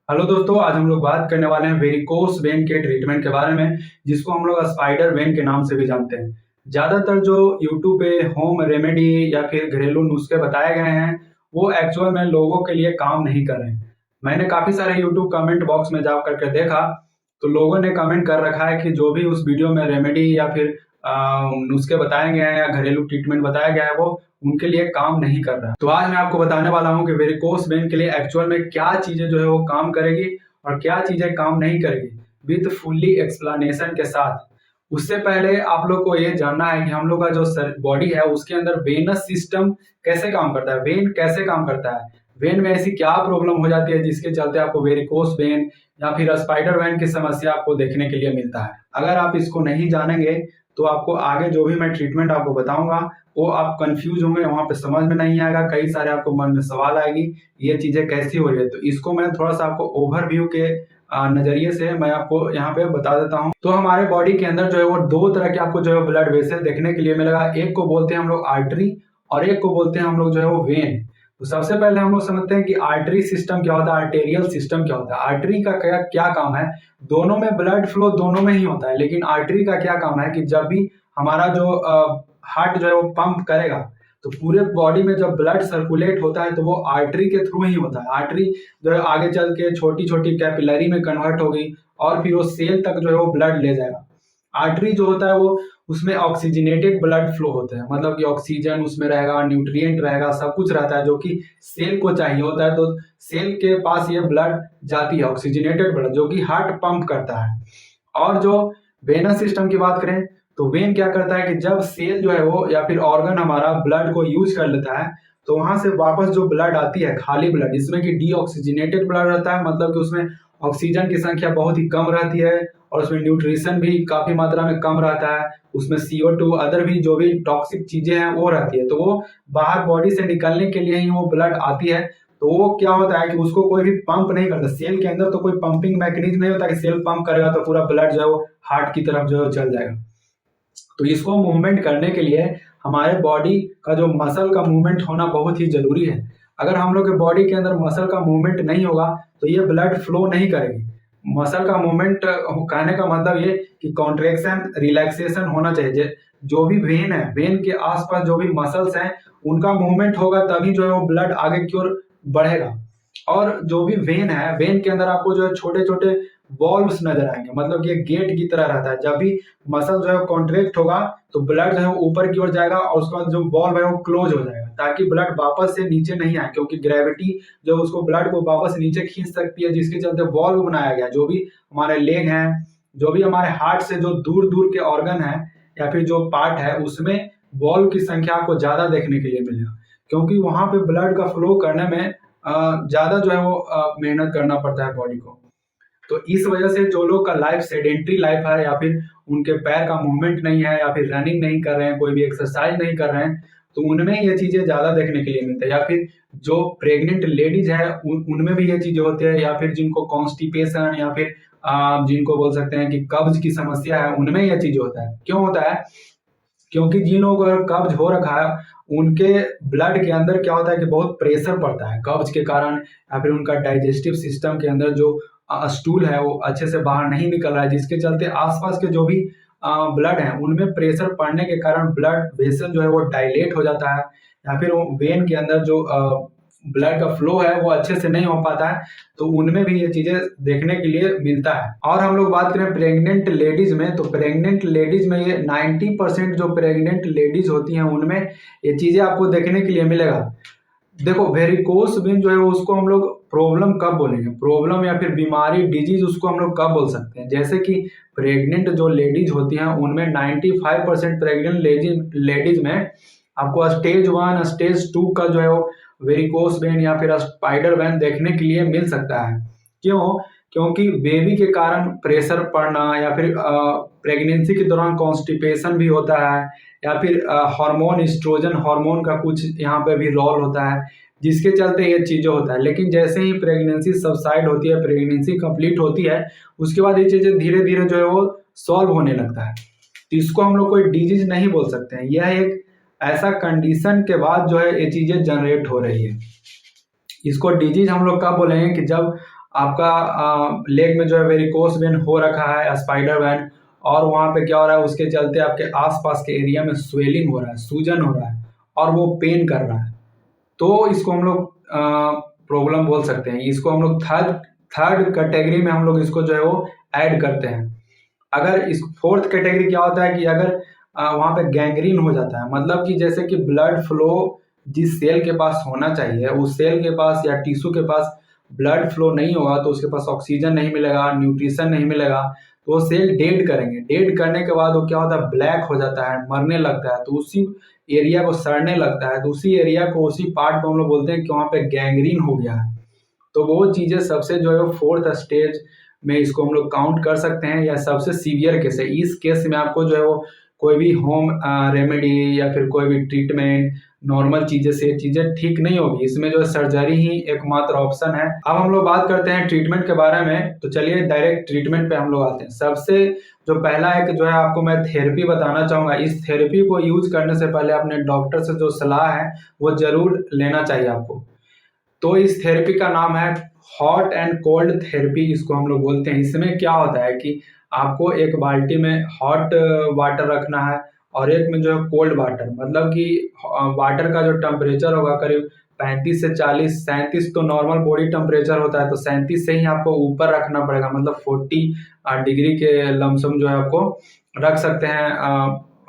Hello दोस्तों, आज हम लोग बात करने वाले हैं वेरिकोस वेन के ट्रीटमेंट के बारे में, जिसको हम लोग स्पाइडर वेन के नाम से भी जानते हैं। ज़्यादातर जो यूट्यूब पे होम रेमेडी या फिर घरेलू नुस्खे बताए गए हैं, वो एक्चुअल में लोगों के लिए काम नहीं कर रहे हैं। मैंने काफ़ी सारे यूट्यूब कमेंट बॉक्स में जा करके देखा, तो लोगों ने कमेंट कर रखा है कि जो भी उस वीडियो में रेमेडी या फिर नुस्खे बताए गए हैं या घरेलू ट्रीटमेंट बताया गया है, वो उनके लिए काम नहीं कर रहा है। तो आज मैं आपको बताने वाला हूँ कि वेरिकोस वेन के लिए एक्चुअल में क्या चीजें जो है वो काम करेगी और क्या चीजें काम नहीं करेगी, विद फुल्ली एक्सप्लेनेशन के साथ। उससे पहले आप लोग को ये जानना है कि हम लोग का जो बॉडी है उसके अंदर वेनस सिस्टम कैसे काम करता है, वेन कैसे काम करता है, वेन में ऐसी क्या प्रॉब्लम हो जाती है जिसके चलते आपको वेरिकोस वेन या फिर स्पाइडर वेन की समस्या आपको देखने के लिए मिलता है। अगर आप इसको नहीं जानेंगे तो आपको आगे जो भी मैं ट्रीटमेंट आपको बताऊंगा वो आप कंफ्यूज होंगे, वहां पे समझ में नहीं आएगा, कई सारे आपको मन में सवाल आएगी ये चीजें कैसी हो रही है। तो इसको मैं थोड़ा सा आपको ओवरव्यू के नजरिए से मैं आपको यहाँ पे बता देता हूँ। तो हमारे बॉडी के अंदर जो है वो दो तरह के आपको जो है ब्लड वेसल देखने के लिए मिलेगा। एक को बोलते हैं हम लोग आर्टरी और एक को बोलते हैं हम लोग जो है वो वेन। तो सबसे पहले हम लोग समझते हैं कि आर्टरी सिस्टम क्या होता है, आर्टेरियल सिस्टम क्या होता है। आर्टरी का क्या क्या काम है, दोनों में ब्लड फ्लो दोनों में ही होता है, लेकिन आर्टरी का क्या काम है कि जब भी हमारा जो हार्ट जो है वो पंप करेगा तो पूरे बॉडी में जब ब्लड सर्कुलेट होता है तो वो आर्टरी के थ्रू ही होता है। आर्टरी जो है आगे चल के छोटी छोटी कैपिलरी में कन्वर्ट होगी और फिर वो सेल तक जो है वो ब्लड ले जाएगा। आर्टरी जो होता है वो उसमें ऑक्सीजनेटेड ब्लड फ्लो होता है, मतलब कि ऑक्सीजन उसमें रहेगा, न्यूट्रिएंट रहेगा, सब कुछ रहता है जो कि सेल को चाहिए होता है। तो सेल के पास ये ब्लड जाती है, ऑक्सीजनेटेड ब्लड, जो कि हार्ट पंप करता है। और जो वेनस सिस्टम की बात करें तो वेन क्या करता है कि जब सेल जो है वो या फिर ऑर्गन हमारा ब्लड को यूज कर लेता है तो वहां से वापस जो ब्लड आती है, खाली ब्लड, जिसमें कि डीऑक्सीजनेटेड ब्लड रहता है, मतलब कि उसमें ऑक्सीजन की संख्या बहुत ही कम रहती है और उसमें न्यूट्रिशन भी काफी मात्रा में कम रहता है। उसमें CO2 अदर भी जो भी टॉक्सिक चीजें हैं वो रहती है, तो वो बाहर बॉडी से निकलने के लिए ही वो ब्लड आती है। तो वो क्या होता है कि उसको कोई भी पंप नहीं करता, सेल के अंदर तो कोई पंपिंग मैकेनिज्म नहीं होता कि सेल पंप करेगा तो पूरा ब्लड जो है वो हार्ट की तरफ जो है चल जाएगा। तो इसको मूवमेंट करने के लिए हमारे बॉडी का जो मसल का मूवमेंट होना बहुत ही जरूरी है। अगर हम लोग के बॉडी के अंदर मसल का मूवमेंट नहीं होगा तो ये ब्लड फ्लो नहीं करेगी। मसल का मूवमेंट कहने का मतलब ये कि कॉन्ट्रेक्शन रिलैक्सेशन होना चाहिए। जो भी वेन है, वेन के आसपास जो भी मसल्स हैं उनका मूवमेंट होगा तभी जो है वो ब्लड आगे की ओर बढ़ेगा। और जो भी वेन है, वेन के अंदर आपको जो है छोटे छोटे वॉल्व्स नजर आएंगे, मतलब कि गेट की तरह रहता है। जब भी मसल जो है कॉन्ट्रैक्ट होगा तो ब्लड जो है ऊपर की ओर जाएगा और उसके बाद जो वॉल्व है वो क्लोज हो जाएगा ताकि ब्लड वापस से नीचे नहीं आए, क्योंकि ग्रेविटी जो उसको ब्लड को वापस नीचे खींच सकती है, जिसके चलते वॉल्व बनाया गया। जो भी हमारे लेग हैं, जो भी हमारे हार्ट से जो दूर दूर के ऑर्गन है या फिर जो पार्ट है, उसमें वॉल्व की संख्या आपको ज्यादा देखने के लिए मिलेगा, क्योंकि वहां पे ब्लड का फ्लो करने में ज्यादा जो है वो मेहनत करना पड़ता है बॉडी को। तो इस वजह से जो लोग का लाइफ सेडेंट्री लाइफ है या फिर उनके पैर का मूवमेंट नहीं है या फिर रनिंग नहीं कर रहे हैं, कोई भी एक्सरसाइज नहीं कर रहे हैं, तो उनमें ये चीजें ज्यादा देखने के लिए मिलता है। या फिर जो प्रेग्नेंट लेडीज है उनमें भी ये चीजें होती है, या फिर जिनको कॉन्स्टिपेशन या फिर जिनको बोल सकते हैं कि कब्ज की समस्या है, उनमें यह चीज होता है। क्यों होता है? क्योंकि जिन लोगों का कब्ज हो रखा है उनके ब्लड के अंदर क्या होता है कि बहुत प्रेशर पड़ता है कब्ज के कारण, या फिर उनका डाइजेस्टिव सिस्टम के अंदर जो स्टूल है वो अच्छे से बाहर नहीं निकल रहा है, जिसके चलते आसपास के जो भी ब्लड है उनमें प्रेशर पड़ने के कारण ब्लड वेसल जो है वो डायलेट हो जाता है, या फिर वो वेन के अंदर जो ब्लड का फ्लो है वो अच्छे से नहीं हो पाता है। तो उनमें भी ये चीजें देखने के लिए मिलता है। और हम लोग बात करें प्रेग्नेंट लेडीज में, तो प्रेग्नेंट लेडीज में ये 90% जो प्रेग्नेंट लेडीज होती हैं उनमें ये चीजें आपको देखने के लिए मिलेगा। देखो, वेरिकोस वेन जो है उसको हम लोग प्रॉब्लम कब बोलेंगे, प्रॉब्लम या फिर बीमारी, डिजीज, उसको हम लोग कब बोल सकते हैं? जैसे कि प्रेग्नेंट जो लेडीज होती हैं उनमें 95% प्रेग्नेंट लेडीज में आपको स्टेज 1 स्टेज 2 का जो है वो वेरिकोस वेन या फिर स्पाइडर वेन देखने के लिए मिल सकता है। क्यों? क्योंकि बेबी के कारण प्रेशर पड़ना या फिर प्रेगनेंसी के दौरान कॉन्स्टिपेशन भी होता है, या फिर हार्मोन, एस्ट्रोजन हार्मोन का कुछ यहाँ पे भी रोल होता है, जिसके चलते ये चीजें होता है। लेकिन जैसे ही प्रेगनेंसी सबसाइड होती है, प्रेगनेंसी कंप्लीट होती है, उसके बाद ये चीजें धीरे धीरे जो है वो सॉल्व होने लगता है। तो इसको हम लोग कोई डिजीज नहीं बोल सकते हैं, यह एक ऐसा कंडीशन के बाद जो है ये चीजें जनरेट हो रही है। इसको डिजीज हम लोग कब बोलेंगे कि जब आपका लेग में जो है वेरिकोस वेन हो रखा है, स्पाइडर वेन, और वहाँ पे क्या हो रहा है, उसके चलते आपके आसपास के एरिया में स्वेलिंग हो रहा है, सूजन हो रहा है और वो पेन कर रहा है, तो इसको हम लोग प्रॉब्लम बोल सकते हैं। इसको हम लोग थर्ड थर्ड कैटेगरी में हम लोग इसको जो है वो ऐड करते हैं। अगर इस फोर्थ कैटेगरी क्या होता है कि अगर वहाँ पे गैंग्रीन हो जाता है, मतलब कि जैसे कि ब्लड फ्लो जिस सेल के पास होना चाहिए उस सेल के पास या टिश्यू के पास ब्लड फ्लो नहीं होगा, तो उसके पास ऑक्सीजन नहीं मिलेगा, न्यूट्रिशन नहीं मिलेगा, तो वो सेल डेड करेंगे। डेड करने के बाद वो क्या होता है, ब्लैक हो जाता है, मरने लगता है, तो उसी एरिया को सड़ने लगता है, तो उसी एरिया को, उसी पार्ट को हम लोग बोलते हैं कि वहाँ पे गैंग्रीन हो गया है। तो वो चीज़ें सबसे जो है वो फोर्थ स्टेज में इसको हम लोग काउंट कर सकते हैं, या सबसे सीवियर केस है। इस केस में आपको जो है वो कोई भी होम रेमेडी या फिर कोई भी ट्रीटमेंट, नॉर्मल चीज़ें से चीज़ें ठीक नहीं होगी, इसमें जो है सर्जरी ही एकमात्र ऑप्शन है। अब हम लोग बात करते हैं ट्रीटमेंट के बारे में, तो चलिए डायरेक्ट ट्रीटमेंट पे हम लोग आते हैं। सबसे जो पहला एक जो है आपको मैं थेरेपी बताना चाहूँगा। इस थेरेपी को यूज करने से पहले अपने डॉक्टर से जो सलाह है वो जरूर लेना चाहिए आपको। तो इस थेरेपी का नाम है हॉट एंड कोल्ड थेरेपी, इसको हम लोग बोलते हैं। इसमें क्या होता है कि आपको एक बाल्टी में हॉट वाटर रखना है और एक में जो है कोल्ड वाटर, मतलब कि वाटर का जो टेम्परेचर होगा करीब 35 से 40, 37 तो नॉर्मल बॉडी टेम्परेचर होता है, तो 37 से ही आपको ऊपर रखना पड़ेगा, मतलब 40 डिग्री के लमसम जो है आपको रख सकते हैं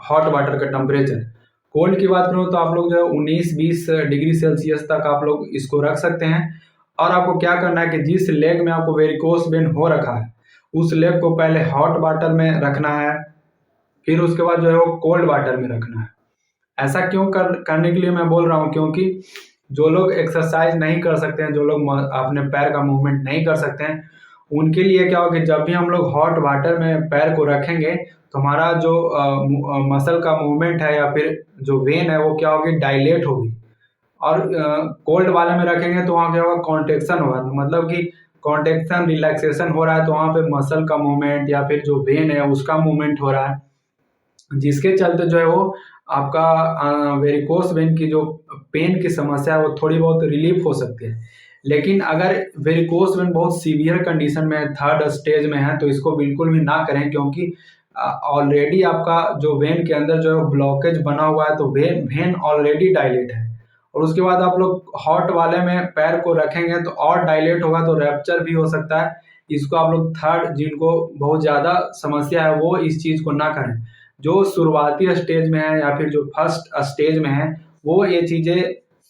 हॉट वाटर का टेम्परेचर। कोल्ड की बात करूँ तो आप लोग जो है 19-20 डिग्री सेल्सियस तक आप लोग इसको रख सकते हैं। और आपको क्या करना है कि जिस लेग में आपको वेरिकोस वेन हो रखा है उस लेग को पहले हॉट वाटर में रखना है, फिर उसके बाद जो है वो कोल्ड वाटर में रखना है। ऐसा क्यों करने के लिए मैं बोल रहा हूँ, क्योंकि जो लोग एक्सरसाइज नहीं कर सकते हैं, जो लोग अपने पैर का मूवमेंट नहीं कर सकते हैं, उनके लिए क्या होगा कि जब भी हम लोग हॉट वाटर में पैर को रखेंगे तो हमारा जो मसल का मूवमेंट है या फिर जो वेन है वो क्या होगी, डायलेट होगी। और कोल्ड वाले में रखेंगे तो वहाँ क्या होगा, कॉन्ट्रेक्शन होगा, मतलब कि कॉन्ट्रेक्शन रिलैक्सेशन हो रहा है, तो वहाँ पे मसल का मूवमेंट या फिर जो वेन है उसका मूवमेंट हो रहा है, जिसके चलते जो है वो आपका वेरिकोस वेन की जो पेन की समस्या है वो थोड़ी बहुत रिलीफ हो सकती है। लेकिन अगर वेरिकोस वेन बहुत सीवियर कंडीशन में है, थर्ड स्टेज में है, तो इसको बिल्कुल भी ना करें, क्योंकि ऑलरेडी आपका जो वेन के अंदर जो है ब्लॉकेज बना हुआ है, तो वेन वेन ऑलरेडी डायलेट है, और उसके बाद आप लोग हॉट वाले में पैर को रखेंगे तो और डायलेट होगा, तो रैप्चर भी हो सकता है। इसको आप लोग थर्ड, जिनको बहुत ज़्यादा समस्या है वो इस चीज़ को ना करें। जो शुरुआती स्टेज में है या फिर जो फर्स्ट स्टेज में है वो ये चीज़ें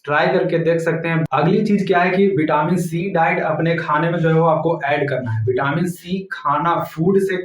ट्राई करके देख सकते हैं। अगली चीज़ क्या है कि विटामिन सी डाइट अपने खाने में जो है वो आपको ऐड करना है। विटामिन सी खाना, फूड से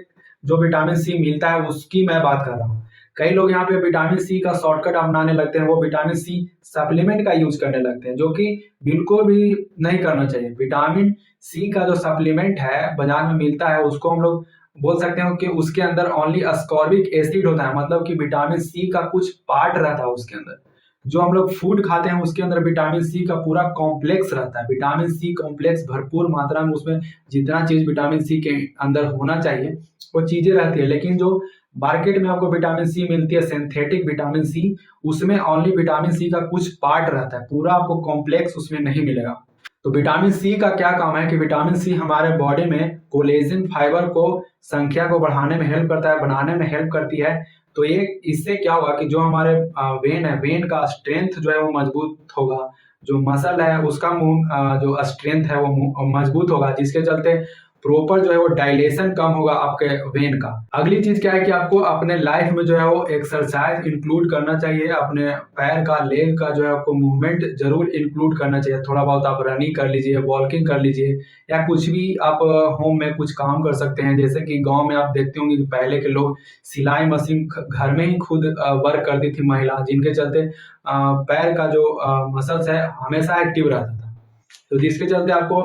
जो विटामिन सी मिलता है उसकी मैं बात कर रहा हूँ। कई लोग यहाँ पे विटामिन सी का शॉर्टकट अपनाने लगते हैं, वो विटामिन सी सप्लीमेंट का यूज करने लगते हैं, जो कि बिल्कुल भी नहीं करना चाहिए। विटामिन सी का जो सप्लीमेंट है बाजार में मिलता है, उसको हम लोग बोल सकते हैं कि उसके अंदर ओनली अस्कॉर्बिक एसिड होता है, मतलब कि विटामिन सी का कुछ पार्ट रहता है उसके अंदर। जो हम लोग फूड खाते हैं उसके अंदर विटामिन सी का पूरा कॉम्प्लेक्स रहता है। विटामिन सी कॉम्प्लेक्स भरपूर मात्रा में, उसमें जितना चीज विटामिन सी के अंदर होना चाहिए वो चीजें रहती है। लेकिन जो मार्केट में आपको विटामिन सी मिलती है, सिंथेटिक विटामिन सी, उसमें ओनली विटामिन सी का कुछ पार्ट रहता है, पूरा आपको कॉम्प्लेक्स उसमें नहीं मिलेगा। तो विटामिन सी का क्या काम है कि विटामिन सी हमारे बॉडी में कोलेजन फाइबर को संख्या को बढ़ाने में हेल्प करता है, बनाने में हेल्प करती है। तो ये इससे क्या होगा कि जो हमारे वेन है, वेन का स्ट्रेंथ जो है वो मजबूत होगा, जो मसल है उसका जो स्ट्रेंथ है वो मजबूत होगा, जिसके चलते प्रॉपर जो है वो डायलेशन कम होगा आपके वेन का। अगली चीज क्या है कि आपको अपने लाइफ में जो है वो एक्सरसाइज इंक्लूड करना चाहिए। अपने पैर का, लेग का जो है आपको मूवमेंट जरूर इंक्लूड करना चाहिए। थोड़ा बहुत आप रनिंग कर लीजिए, वॉकिंग कर लीजिए, या कुछ भी आप होम में कुछ काम कर सकते हैं। जैसे कि गांव में आप देखते होंगे कि पहले के लोग सिलाई मशीन घर में ही खुद वर्क करती थी महिला, जिनके चलते पैर का जो मसल्स है हमेशा एक्टिव रहता था, तो जिसके चलते आपको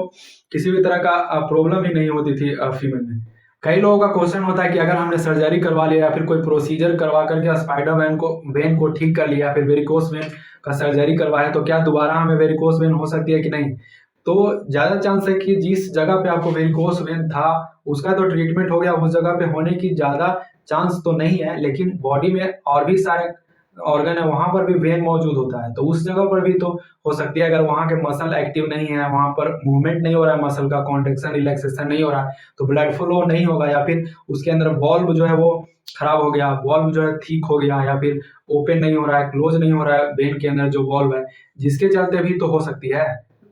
किसी भी तरह का प्रॉब्लम ही नहीं होती थी फीमेल में। कई लोगों का क्वेश्चन होता है कि अगर हमने सर्जरी करवा लिया या फिर कोई प्रोसीजर करवा करके स्पाइडर वेन को ठीक कर लिया, फिर वेरिकोस वेन का सर्जरी करवाया, तो क्या दोबारा हमें वेरिकोस वेन हो सकती है कि नहीं? तो ज्यादा चांस है कि जिस जगह पे आपको वेरिकोस वेन था उसका तो ट्रीटमेंट हो गया, उस जगह पे होने की ज्यादा चांस तो नहीं है। लेकिन बॉडी में और भी सारे ऑर्गन है वहाँ पर भी वेन मौजूद होता है, तो उस जगह पर भी तो हो सकती है। अगर वहाँ के मसल एक्टिव नहीं है, वहाँ पर मूवमेंट नहीं हो रहा है, मसल का कॉन्ट्रेक्शन रिलैक्सेशन नहीं हो रहा है, तो ब्लड फ्लो नहीं होगा, या फिर उसके अंदर वॉल्व जो है वो खराब हो गया, वॉल्व जो है ठीक हो गया, या फिर ओपन नहीं हो रहा है, क्लोज नहीं हो रहा है वेन के अंदर जो वॉल्व है, जिसके चलते भी तो हो सकती है।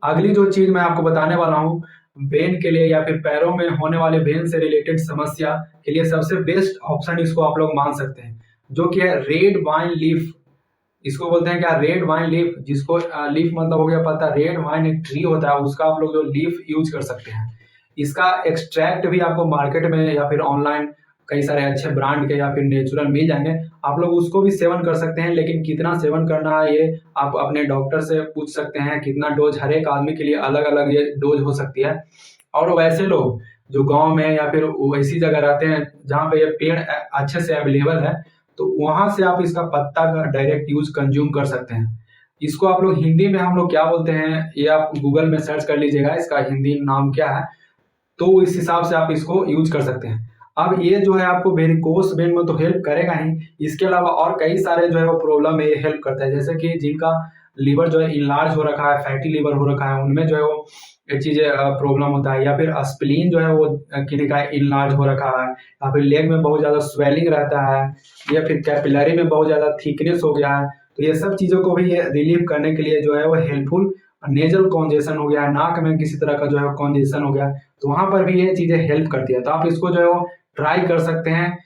अगली जो चीज मैं आपको बताने वाला हूँ, वेन के लिए या फिर पैरों में होने वाले वेन से रिलेटेड समस्या के लिए सबसे बेस्ट ऑप्शन इसको आप लोग मान सकते हैं, जो कि है रेड वाइन लीफ। इसको बोलते हैं क्या, रेड वाइन लीफ, जिसको लीफ मतलब हो गया पता, रेड वाइन एक ट्री होता है, उसका आप लोग जो लीफ यूज कर सकते हैं। इसका एक्सट्रैक्ट भी आपको मार्केट में या फिर ऑनलाइन कई सारे अच्छे ब्रांड के या फिर नेचुरल मिल जाएंगे, आप लोग उसको भी सेवन कर सकते हैं। लेकिन कितना सेवन करना है ये आप अपने डॉक्टर से पूछ सकते हैं, कितना डोज, हर एक आदमी के लिए अलग अलग ये डोज हो सकती है। और वैसे लोग जो गांव में या फिर वैसी जगह रहते हैं जहाँ पे ये पेड़ अच्छे से अवेलेबल है, तो वहां से आप इसका पत्ता का डायरेक्ट यूज कंज्यूम कर सकते हैं। इसको आप लोग हिंदी में हम लोग क्या बोलते हैं, ये आप गूगल में सर्च कर लीजिएगा इसका हिंदी नाम क्या है, तो इस हिसाब से आप इसको यूज कर सकते हैं। अब ये जो है आपको वेरिकोस वेन में तो हेल्प करेगा ही, इसके अलावा और कई सारे जो है वो प्रॉब्लम में ये हेल्प करता है। जैसे कि जिनका लीवर जो है इनलार्ज हो रखा है, फैटी लीवर हो रखा है, उनमें जो है वो ये चीजें प्रॉब्लम होता है। या फिर स्प्लीन जो है वो किसी का इनलार्ज हो रखा है, या फिर लेग में बहुत ज्यादा स्वेलिंग रहता है, या फिर कैपिलरी में बहुत ज्यादा थिकनेस हो गया है, तो ये सब चीजों को भी ये रिलीव करने के लिए जो है वो हेल्पफुल। नेजल कॉन्जेशन हो गया, नाक में किसी तरह का जो है कॉन्जेशन हो गया, तो वहां पर भी ये चीजें हेल्प करती है, तो आप इसको जो है वो ट्राई कर सकते हैं।